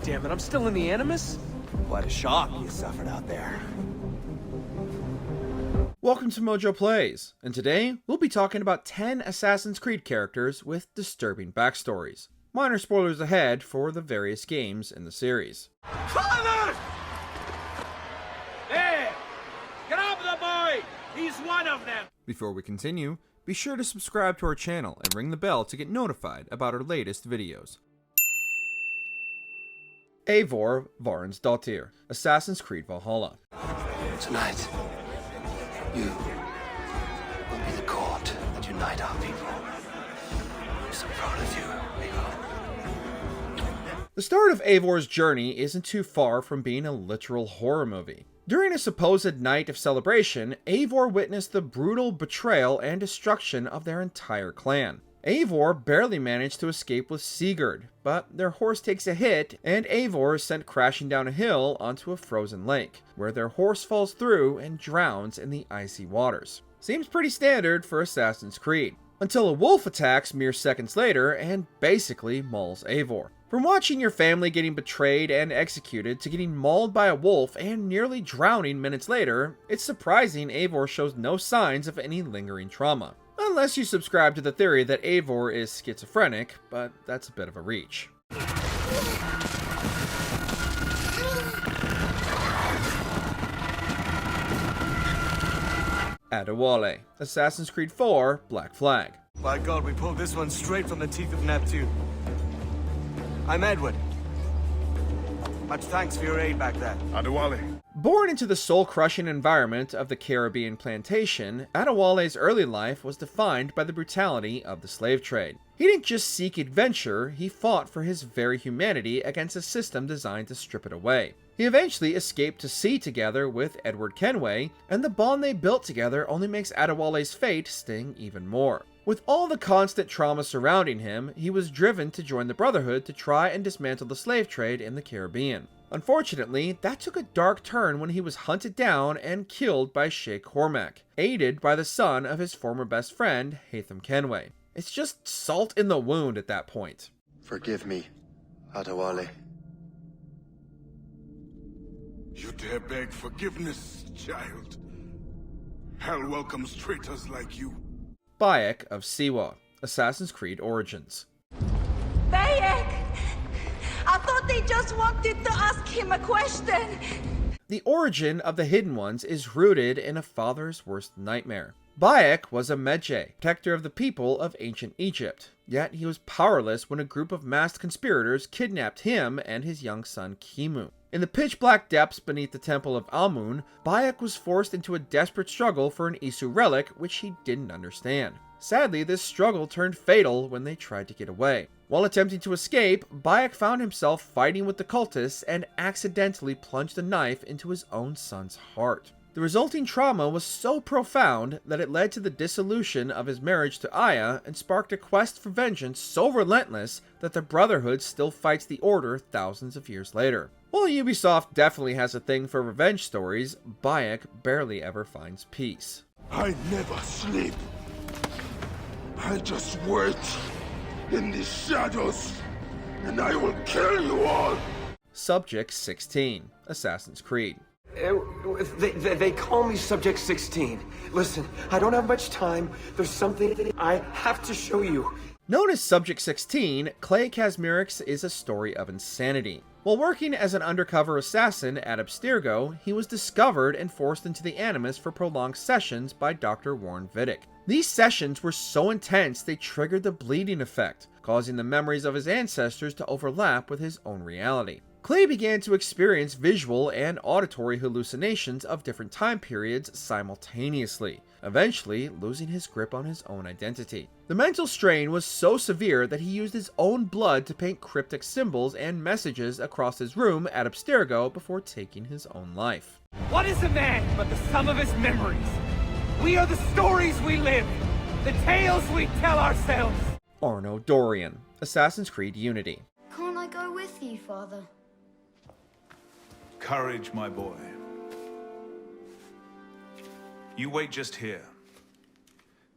Damn it, I'm still in the Animus? What a shock you suffered out there. Welcome to MojoPlays, and today we'll be talking about 10 Assassin's Creed characters with disturbing backstories. Minor spoilers ahead for the various games in the series. Father! Hey! Grab the boy! He's one of them! Before we continue, be sure to subscribe to our channel and ring the bell to get notified about our latest videos. Eivor Varinsdottir, Assassin's Creed Valhalla. Tonight, you will be the court that unite our people. I'm so proud of you, Eivor. The start of Eivor's journey isn't too far from being a literal horror movie. During a supposed night of celebration, Eivor witnessed the brutal betrayal and destruction of their entire clan. Eivor barely managed to escape with Sigurd, but their horse takes a hit and Eivor is sent crashing down a hill onto a frozen lake, where their horse falls through and drowns in the icy waters. Seems pretty standard for Assassin's Creed, until a wolf attacks mere seconds later and basically mauls Eivor. From watching your family getting betrayed and executed to getting mauled by a wolf and nearly drowning minutes later, it's surprising Eivor shows no signs of any lingering trauma. Unless you subscribe to the theory that Eivor is schizophrenic, but that's a bit of a reach. Adewale, Assassin's Creed 4, Black Flag. By God, we pulled this one straight from the teeth of Neptune. I'm Edward. Much thanks for your aid back then. Adewale. Born into the soul-crushing environment of the Caribbean plantation, Adewale's early life was defined by the brutality of the slave trade. He didn't just seek adventure, he fought for his very humanity against a system designed to strip it away. He eventually escaped to sea together with Edward Kenway, and the bond they built together only makes Adewale's fate sting even more. With all the constant trauma surrounding him, he was driven to join the Brotherhood to try and dismantle the slave trade in the Caribbean. Unfortunately, that took a dark turn when he was hunted down and killed by Sheikh Cormac, aided by the son of his former best friend, Haytham Kenway. It's just salt in the wound at that point. Forgive me, Adewale. You dare beg forgiveness, child? Hell welcomes traitors like you. Bayek of Siwa, Assassin's Creed Origins. Bayek! I thought they just wanted to ask him a question. The origin of the Hidden Ones is rooted in a father's worst nightmare. Bayek was a Medjay, protector of the people of ancient Egypt, yet he was powerless when a group of masked conspirators kidnapped him and his young son Kimu. In the pitch-black depths beneath the temple of Amun, Bayek was forced into a desperate struggle for an Isu relic which he didn't understand. Sadly, this struggle turned fatal when they tried to get away. While attempting to escape, Bayek found himself fighting with the cultists and accidentally plunged a knife into his own son's heart. The resulting trauma was so profound that it led to the dissolution of his marriage to Aya and sparked a quest for vengeance so relentless that the Brotherhood still fights the Order thousands of years later. While Ubisoft definitely has a thing for revenge stories, Bayek barely ever finds peace. I never sleep. I just wait in the shadows, and I will kill you all. Subject 16, Assassin's Creed. They call me Subject 16. Listen, I don't have much time. There's something I have to show you. Known as Subject 16, Clay Kazmirix is a story of insanity. While working as an undercover assassin at Abstergo, he was discovered and forced into the Animus for prolonged sessions by Dr. Warren Vidic. These sessions were so intense they triggered the bleeding effect, causing the memories of his ancestors to overlap with his own reality. Clay began to experience visual and auditory hallucinations of different time periods simultaneously, eventually losing his grip on his own identity. The mental strain was so severe that he used his own blood to paint cryptic symbols and messages across his room at Abstergo before taking his own life. What is a man but the sum of his memories? We are the stories we live, the tales we tell ourselves. Arno Dorian, Assassin's Creed Unity. Can't I go with you, Father? Courage, my boy. You wait just here.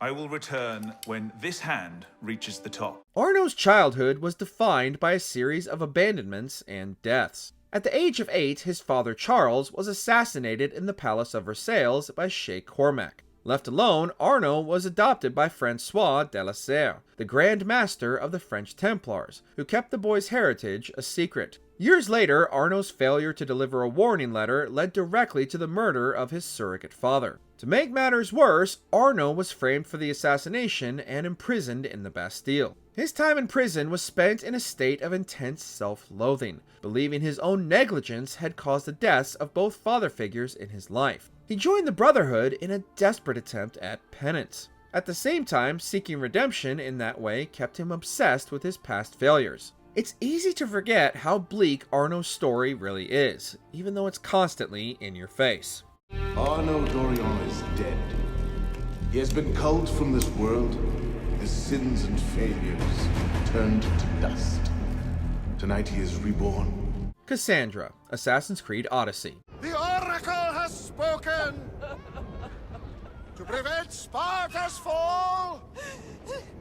I will return when this hand reaches the top. Arno's childhood was defined by a series of abandonments and deaths. At the age of 8, his father Charles was assassinated in the Palace of Versailles by Sheikh Cormac. Left alone, Arno was adopted by Francois de la Serre, the Grand Master of the French Templars, who kept the boy's heritage a secret. Years later, Arno's failure to deliver a warning letter led directly to the murder of his surrogate father. To make matters worse, Arno was framed for the assassination and imprisoned in the Bastille. His time in prison was spent in a state of intense self-loathing, believing his own negligence had caused the deaths of both father figures in his life. He joined the Brotherhood in a desperate attempt at penance. At the same time, seeking redemption in that way kept him obsessed with his past failures. It's easy to forget how bleak Arno's story really is, even though it's constantly in your face. Arno Dorian is dead. He has been culled from this world, his sins and failures turned to dust. Tonight he is reborn. Cassandra, Assassin's Creed Odyssey. The Oracle has spoken! To prevent Sparta's fall,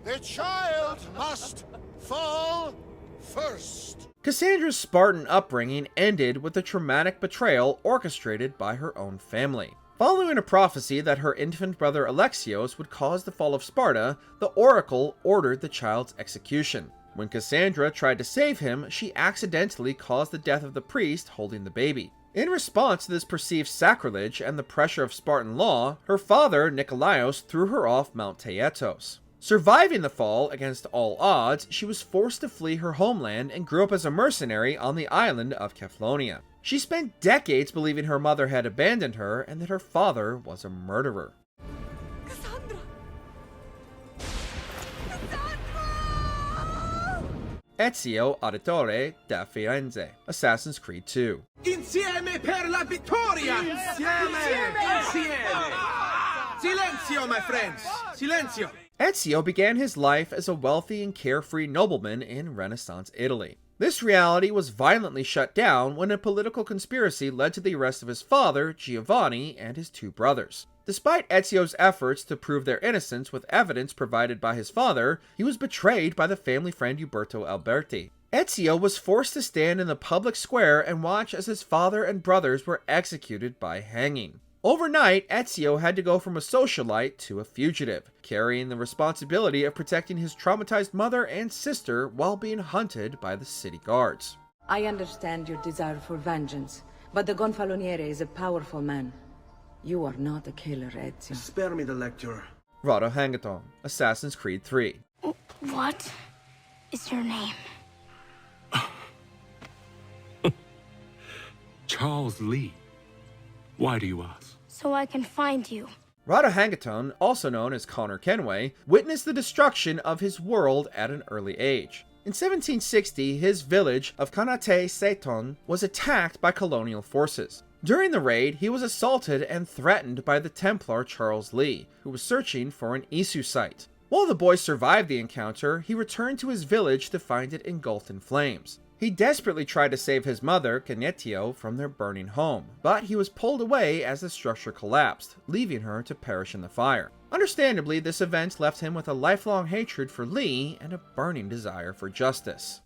the child must fall first. Cassandra's Spartan upbringing ended with a traumatic betrayal orchestrated by her own family. Following a prophecy that her infant brother Alexios would cause the fall of Sparta, the Oracle ordered the child's execution. When Cassandra tried to save him, she accidentally caused the death of the priest holding the baby. In response to this perceived sacrilege and the pressure of Spartan law, her father, Nikolaos, threw her off Mount Taygetos. Surviving the fall against all odds, she was forced to flee her homeland and grew up as a mercenary on the island of Kefalonia. She spent decades believing her mother had abandoned her and that her father was a murderer. Cassandra! Ezio Auditore da Firenze, Assassin's Creed 2. Insieme per la vittoria! Insieme! Silenzio, my friends! Silenzio! Ezio began his life as a wealthy and carefree nobleman in Renaissance Italy. This reality was violently shut down when a political conspiracy led to the arrest of his father, Giovanni, and his 2 brothers. Despite Ezio's efforts to prove their innocence with evidence provided by his father, he was betrayed by the family friend Uberto Alberti. Ezio was forced to stand in the public square and watch as his father and brothers were executed by hanging. Overnight, Ezio had to go from a socialite to a fugitive, carrying the responsibility of protecting his traumatized mother and sister while being hunted by the city guards. I understand your desire for vengeance, but the Gonfaloniere is a powerful man. You are not a killer, Ezio. Spare me the lecture. Rado Hangaton, Assassin's Creed 3. What is your name? Charles Lee. Why do you ask? So I can find you. Rado Hangaton, also known as Connor Kenway, witnessed the destruction of his world at an early age. In 1760, his village of Kanate Seton was attacked by colonial forces. During the raid, he was assaulted and threatened by the Templar Charles Lee, who was searching for an Isu site. While the boy survived the encounter, he returned to his village to find it engulfed in flames. He desperately tried to save his mother, Canetio, from their burning home, but he was pulled away as the structure collapsed, leaving her to perish in the fire. Understandably, this event left him with a lifelong hatred for Lee and a burning desire for justice.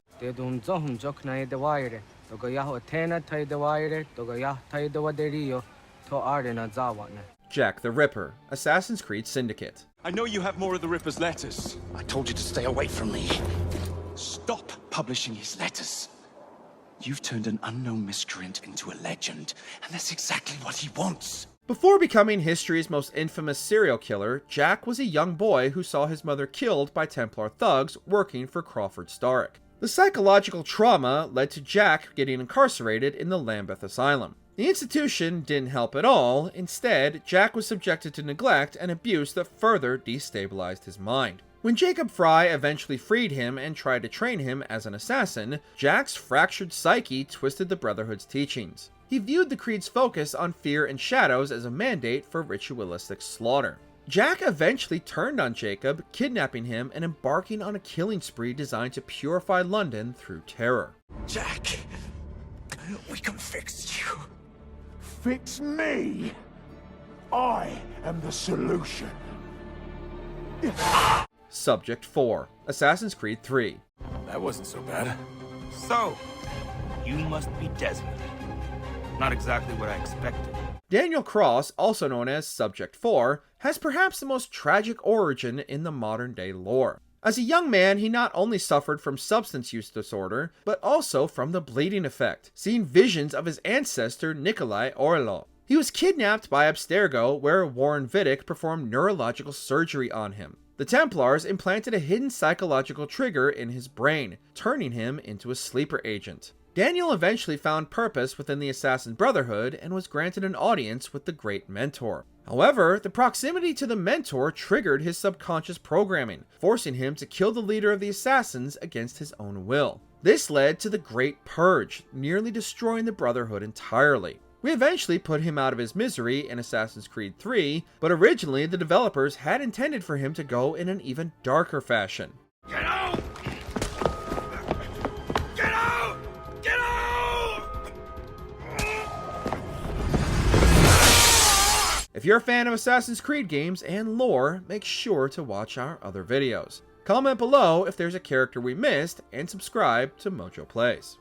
Jack the Ripper, Assassin's Creed Syndicate. I know you have more of the Ripper's letters. I told you to stay away from me. Stop publishing his letters. You've turned an unknown miscreant into a legend, and that's exactly what he wants. Before becoming history's most infamous serial killer, Jack was a young boy who saw his mother killed by Templar thugs working for Crawford Starrick. The psychological trauma led to Jack getting incarcerated in the Lambeth Asylum. The institution didn't help at all. Instead, Jack was subjected to neglect and abuse that further destabilized his mind. When Jacob Fry eventually freed him and tried to train him as an assassin, Jack's fractured psyche twisted the Brotherhood's teachings. He viewed the Creed's focus on fear and shadows as a mandate for ritualistic slaughter. Jack eventually turned on Jacob, kidnapping him and embarking on a killing spree designed to purify London through terror. Jack, we can fix you. Fix me? I am the solution. Subject 4. Assassin's Creed 3. That wasn't so bad. So, you must be Desmond. Not exactly what I expected. Daniel Cross, also known as Subject 4, has perhaps the most tragic origin in the modern-day lore. As a young man, he not only suffered from substance use disorder, but also from the bleeding effect, seeing visions of his ancestor Nikolai Orlov. He was kidnapped by Abstergo, where Warren Vidic performed neurological surgery on him. The Templars implanted a hidden psychological trigger in his brain, turning him into a sleeper agent. Daniel eventually found purpose within the Assassin Brotherhood and was granted an audience with the Great Mentor. However, the proximity to the Mentor triggered his subconscious programming, forcing him to kill the leader of the Assassins against his own will. This led to the Great Purge, nearly destroying the Brotherhood entirely. We eventually put him out of his misery in Assassin's Creed 3, but originally the developers had intended for him to go in an even darker fashion. Get out! Get out! Get out! If you're a fan of Assassin's Creed games and lore, make sure to watch our other videos. Comment below if there's a character we missed, and subscribe to MojoPlays.